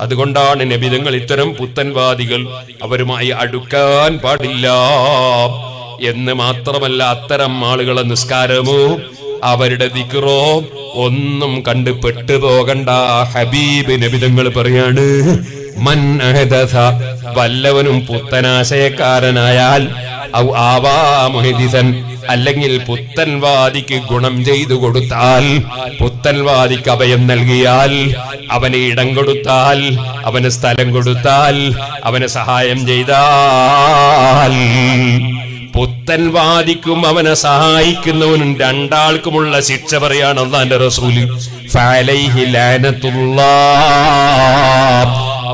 അതുകൊണ്ടാണ് നബിതങ്ങൾ ഇത്തരം പുത്തൻവാദികൾ അവരുമായി അടുക്കാൻ പാടില്ല എന്ന് മാത്രമല്ല, അത്തരം ആളുകളെ നിസ്കാരമോ അവരുടെ ദിക്റോ ഒന്നും കണ്ട് പെട്ടുപോകണ്ട. ഹബീബ് നബിതങ്ങൾ പറയാണ്, മൻ അഹദസ, വല്ലവനും പുത്തനാശയക്കാരനായാൽ, ഔ ആവാ മുഹദിസൻ, അല്ലെങ്കിൽ പുത്തൻവാദിക്ക് ഗുണം ചെയ്തു കൊടുത്താൽ, പുത്തൻവാദിക്ക് അഭയം നൽകിയാൽ, അവന് ഇടം കൊടുത്താൽ, അവന് സ്ഥലം കൊടുത്താൽ, അവന് സഹായം ചെയ്താൽ, പുത്തൻവാദിക്കും അവനെ സഹായിക്കുന്നവനും രണ്ടാൾക്കുമുള്ള ശിക്ഷ പറയാണ് അല്ലാഹുവിന്റെ റസൂൽ. ഫഅലൈഹി ലഅനത്തുല്ലാഹ്,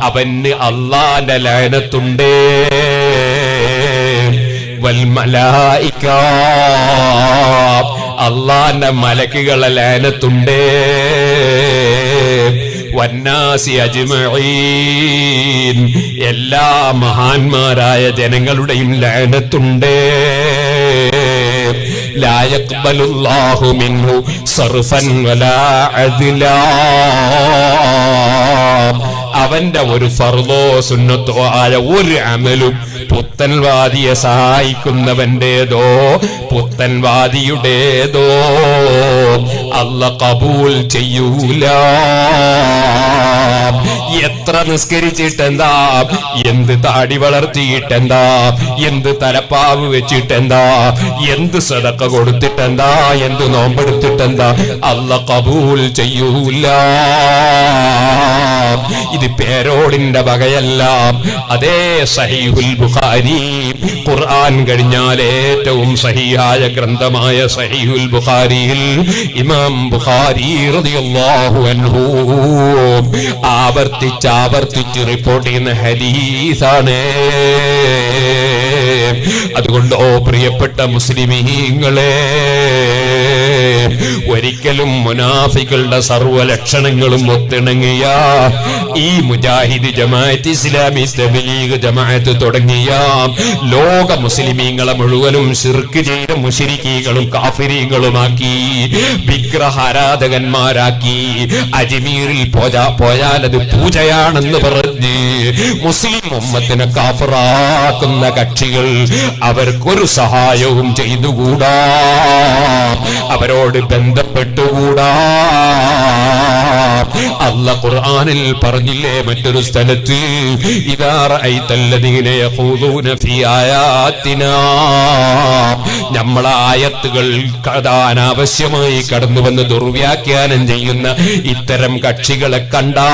അവന് അല്ലാഹുവിന്റെ ലഅനത്തുണ്ട്. വൽ മലായിക, അല്ലാഹുവിന്റെ മലക്കുകളെ ലഅനത്തുണ്ട്. വന്നാസി അജ്മഈൻ, എല്ലാ മഹാന്മാരായ ജനങ്ങളുടെയും ലഅനത്തുണ്ട്. ലാ യഖ്ബലുല്ലാഹു മിൻഹു സർഫൻ വലാ അദ്ലാ, അവന്റെ ഒരു ഫർളോ സുന്നത്തോ ആയ ഒരു അമലും പുത്തൻവാദിയെ സഹായിക്കുന്നവന്റേതോ പുത്തൻവാദിയുടേതോ അല്ലാഹ് കബൂൽ ചെയ്യൂല. എത്ര നിസ്കരിച്ചിട്ടെന്താ, എന്ത് താടി വളർത്തിയിട്ടെന്താ, എന്ത് തലപ്പാവ് വെച്ചിട്ടെന്താ, എന്ത് സദഖ കൊടുത്തിട്ടെന്താ, എന്ത് നോമ്പെടുത്തിട്ടെന്താ, അല്ലാഹ് കബൂൽ ചെയ്യൂല. ഇത് പേരോടിന്റെ വകയല്ല. അതേ സഹീഹുൽ ബുഖാരി, ഖുർആൻ കഴിഞ്ഞാൽ ഏറ്റവും സഹീഹായ ഗ്രന്ഥമായ സഹീഹുൽ ബുഖാരിയിൽ ഇമാം ബുഖാരി റളിയല്ലാഹു അൻഹു ആവർത്തിച്ച് റിപ്പോർട്ട് ചെയ്യുന്ന ഹദീസാണ്. അതുകൊണ്ട് ഓ പ്രിയപ്പെട്ട മുസ്ലിമീങ്ങളെ, ഒരിക്കലും മുനാഫികളുടെ സർവ്വ ലക്ഷണങ്ങളും ഒത്തിണങ്ങിയ ഈ മുജാഹിദ് ജമാഅത്ത് ഇസ്ലാമി തബ്ലീഗ് ജമാഅത്ത് തുടങ്ങിയ ലോക മുസ്ലിമീങ്ങളെ മുഴുവനും ശിർക്ക് ചെയ്ത മുശ്രിക്കീകളും കാഫിരീങ്ങളുമാക്കി, വിഗ്രഹാരാധകന്മാരാക്കി, അജ്മീറിൽ പോയാൽ അത് പൂജയാണെന്ന് പറഞ്ഞ് മുസ്ലിം ഉമ്മത്തിനെ കാഫിറാക്കുന്ന കക്ഷികൾ, അവർക്കൊരു സഹായവും ചെയ്തുകൂടാ, അവരോട് ബന്ധപ്പെട്ടുകൂടാ. അല്ലാഹ് ഖുർആനിൽ പറഞ്ഞില്ലേ മറ്റൊരു സ്ഥലത്ത്, ഇദാ റഅയ്തല്ലദീന യഖൂദൂന ഫീ ആയാതിനാ, നമ്മളെ ആയത്തുകൾ അനാവശ്യമായി കടന്നു വന്ന് ദുർവ്യാഖ്യാനം ചെയ്യുന്ന ഇത്തരം കക്ഷികളെ കണ്ടാ